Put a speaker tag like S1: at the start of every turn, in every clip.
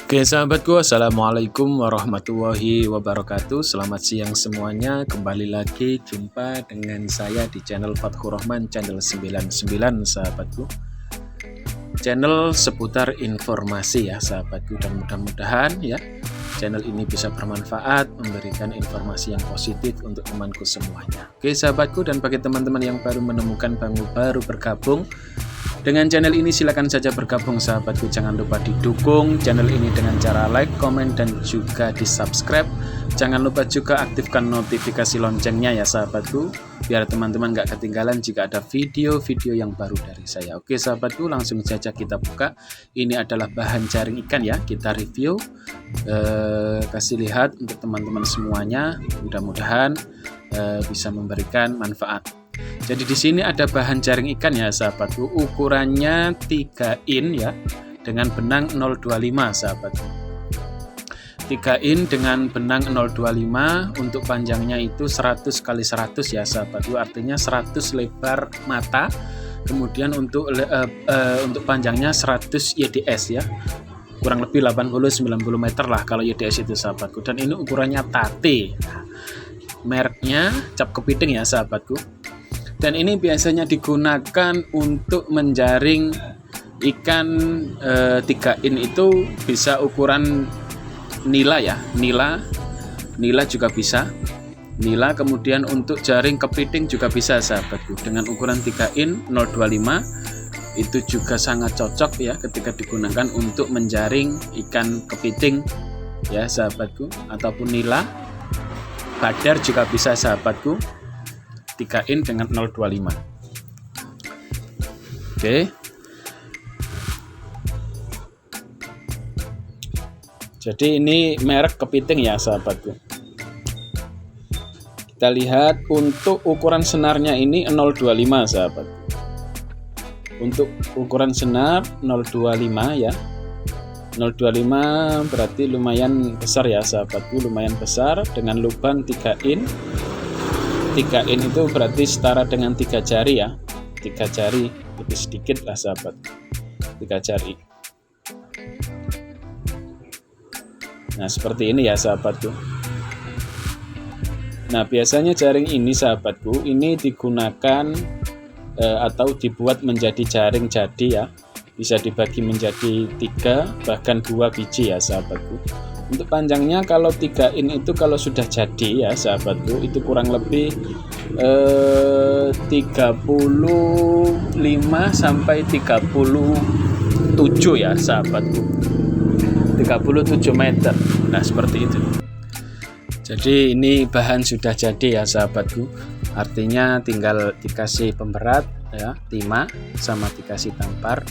S1: Oke sahabatku, assalamualaikum warahmatullahi wabarakatuh. Selamat siang semuanya. Kembali lagi jumpa dengan saya di channel Fathur Rahman, channel 99 sahabatku. Channel seputar informasi ya sahabatku, dan mudah-mudahan ya channel ini bisa bermanfaat, memberikan informasi yang positif untuk temanku semuanya. Oke sahabatku, dan bagi teman-teman yang baru menemukan, baru bergabung dengan channel ini, silakan saja bergabung sahabatku. Jangan lupa didukung channel ini dengan cara like, komen, dan juga di subscribe. Jangan lupa juga aktifkan notifikasi loncengnya ya sahabatku, biar teman-teman gak ketinggalan jika ada video-video yang baru dari saya. Oke sahabatku, langsung saja kita buka. Ini adalah bahan jaring ikan ya, kita review, kasih lihat untuk teman-teman semuanya. Mudah-mudahan bisa memberikan manfaat. Jadi di sini ada bahan jaring ikan ya sahabatku, ukurannya 3 in ya, dengan benang 025 sahabatku. 3 in dengan benang 025, untuk panjangnya itu 100 x 100 ya sahabatku, artinya 100 lebar mata. Kemudian untuk panjangnya 100 YDS ya, kurang lebih 80-90 meter lah kalau YDS itu sahabatku. Dan ini ukurannya tate, mereknya cap kepiting ya sahabatku. Dan ini biasanya digunakan untuk menjaring ikan 3 in itu, bisa ukuran nila ya, nila juga bisa, nila. Kemudian untuk jaring kepiting juga bisa sahabatku, dengan ukuran 3 in 025 itu juga sangat cocok ya ketika digunakan untuk menjaring ikan kepiting ya sahabatku, ataupun nila, badar juga bisa sahabatku. 3 in dengan 025. Oke. Jadi ini merek kepiting ya sahabatku. Kita lihat untuk ukuran senarnya ini 025 sahabatku. Untuk ukuran senar 025 ya. 025 berarti lumayan besar ya sahabatku, lumayan besar, dengan lubang 3 in. 3 in itu berarti setara dengan 3 jari ya, 3 jari lebih sedikit lah sahabat, 3 jari. Nah seperti ini ya sahabatku. Nah biasanya jaring ini sahabatku, ini digunakan atau dibuat menjadi jaring jadi ya, bisa dibagi menjadi 3 bahkan 2 biji ya sahabatku. Untuk panjangnya kalau 3 in itu kalau sudah jadi ya sahabatku, itu kurang lebih 35 sampai 37 ya sahabatku, 37 meter. Nah seperti itu. Jadi ini bahan sudah jadi ya sahabatku, artinya tinggal dikasih pemberat ya, timah, sama dikasih tampar,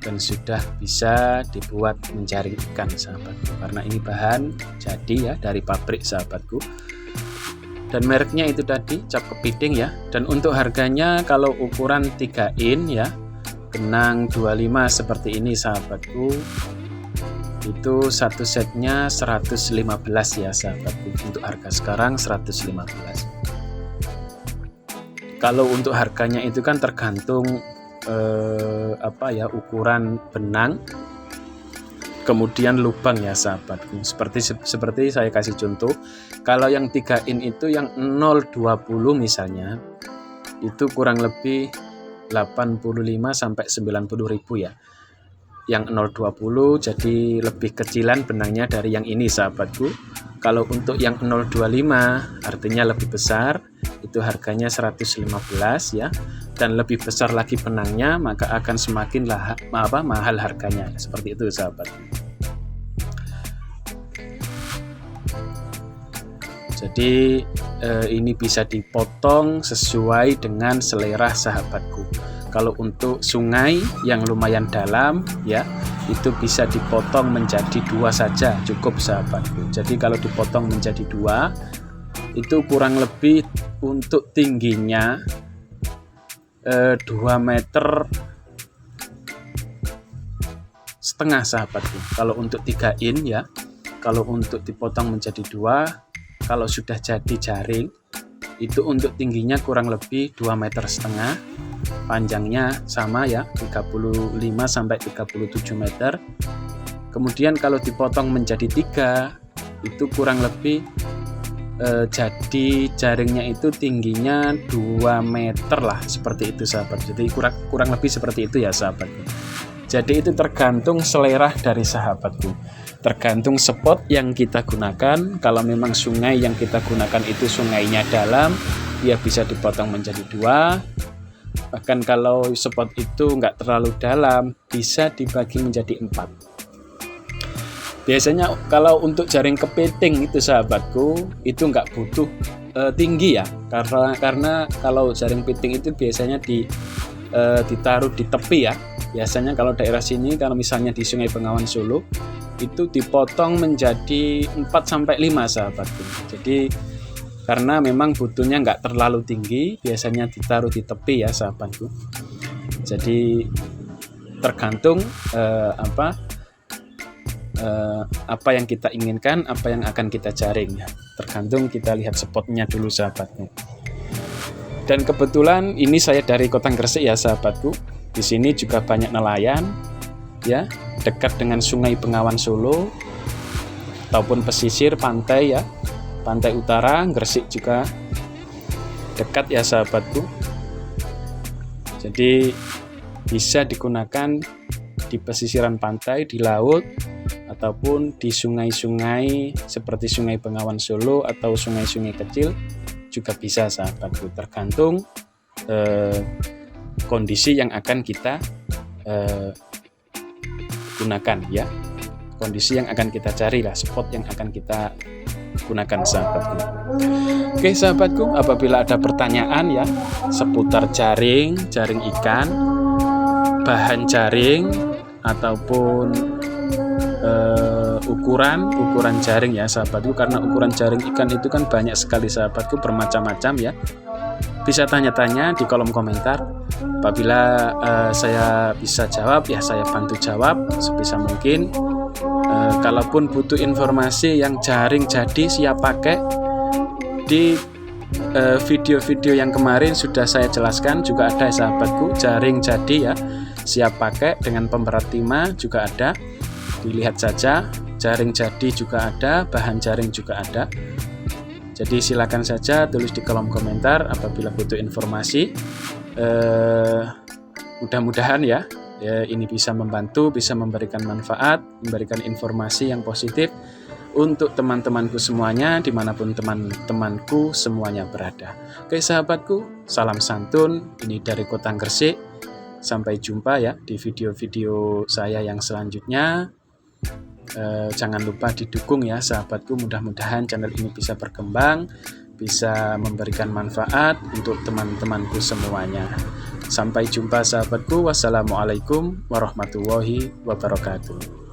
S1: dan sudah bisa dibuat menjaring ikan sahabatku, karena ini bahan jadi ya dari pabrik sahabatku. Dan mereknya itu tadi cap kepiting ya. Dan untuk harganya kalau ukuran 3 in ya, benang 25 seperti ini sahabatku, itu satu setnya 115 ya sahabatku. Untuk harga sekarang 115. Kalau untuk harganya itu kan tergantung ukuran benang, kemudian lubang ya sahabatku. Seperti saya kasih contoh, kalau yang 3 in itu yang 020 misalnya, itu kurang lebih 85 sampai 90 ribu ya. Yang 020 jadi lebih kecilan benangnya dari yang ini sahabatku. Kalau untuk yang 025 artinya lebih besar, itu harganya 115 ya, dan lebih besar lagi benangnya maka akan semakin mahal harganya. Seperti itu sahabat. Jadi ini bisa dipotong sesuai dengan selera sahabatku. Kalau untuk sungai yang lumayan dalam ya, itu bisa dipotong menjadi 2 saja cukup sahabatku. Jadi kalau dipotong menjadi 2 itu kurang lebih untuk tingginya 2,5 meter sahabatku. Kalau untuk 3 in ya, kalau untuk dipotong menjadi 2, kalau sudah jadi jaring itu untuk tingginya kurang lebih 2,5 meter, panjangnya sama ya, 35 sampai 37 meter. Kemudian kalau dipotong menjadi 3 itu kurang lebih jadi jaringnya itu tingginya 2 meter lah, seperti itu sahabat. Jadi kurang lebih seperti itu ya sahabatku. Jadi itu tergantung selera dari sahabatku, tergantung spot yang kita gunakan. Kalau memang sungai yang kita gunakan itu sungainya dalam, ya bisa dipotong menjadi 2. Bahkan kalau spot itu nggak terlalu dalam, bisa dibagi menjadi 4. Biasanya kalau untuk jaring kepiting itu sahabatku, itu nggak butuh tinggi ya, karena kalau jaring kepiting itu biasanya ditaruh di tepi ya. Biasanya kalau daerah sini, kalau misalnya di Sungai Bengawan Solo, itu dipotong menjadi 4-5 sahabatku. Jadi karena memang butuhnya nggak terlalu tinggi, biasanya ditaruh di tepi ya sahabatku. Jadi tergantung apa yang kita inginkan, apa yang akan kita jaring ya. Tergantung, kita lihat spotnya dulu sahabatku. Dan kebetulan ini saya dari Kota Gresik ya sahabatku. Di sini juga banyak nelayan ya, dekat dengan Sungai Bengawan Solo ataupun pesisir pantai ya. Pantai utara Gresik juga dekat ya sahabatku. Jadi bisa digunakan di pesisiran pantai, di laut, ataupun di sungai-sungai seperti Sungai Bengawan Solo atau sungai-sungai kecil juga bisa sahabatku. Tergantung kondisi yang akan kita gunakan ya, kondisi yang akan kita cari lah, spot yang akan kita gunakan sahabatku. Oke sahabatku, apabila ada pertanyaan ya seputar jaring ikan, bahan jaring ataupun ukuran jaring ya sahabatku, karena ukuran jaring ikan itu kan banyak sekali sahabatku, bermacam-macam ya. Bisa tanya-tanya di kolom komentar. Apabila saya bisa jawab ya saya bantu jawab sebisa mungkin. Kalaupun butuh informasi yang jaring jadi siap pakai, di video-video yang kemarin sudah saya jelaskan juga ada sahabatku, jaring jadi ya siap pakai dengan pemberat timah juga ada. Dilihat saja, jaring jadi juga ada, bahan jaring juga ada. Jadi silakan saja tulis di kolom komentar apabila butuh informasi. Mudah-mudahan ya ini bisa membantu, bisa memberikan manfaat, memberikan informasi yang positif untuk teman-temanku semuanya, dimanapun teman-temanku semuanya berada. Oke sahabatku, salam santun, ini dari Kota Gresik. Sampai jumpa ya di video-video saya yang selanjutnya. Jangan lupa didukung ya sahabatku, mudah-mudahan channel ini bisa berkembang, bisa memberikan manfaat untuk teman-temanku semuanya. Sampai jumpa sahabatku, wassalamualaikum warahmatullahi wabarakatuh.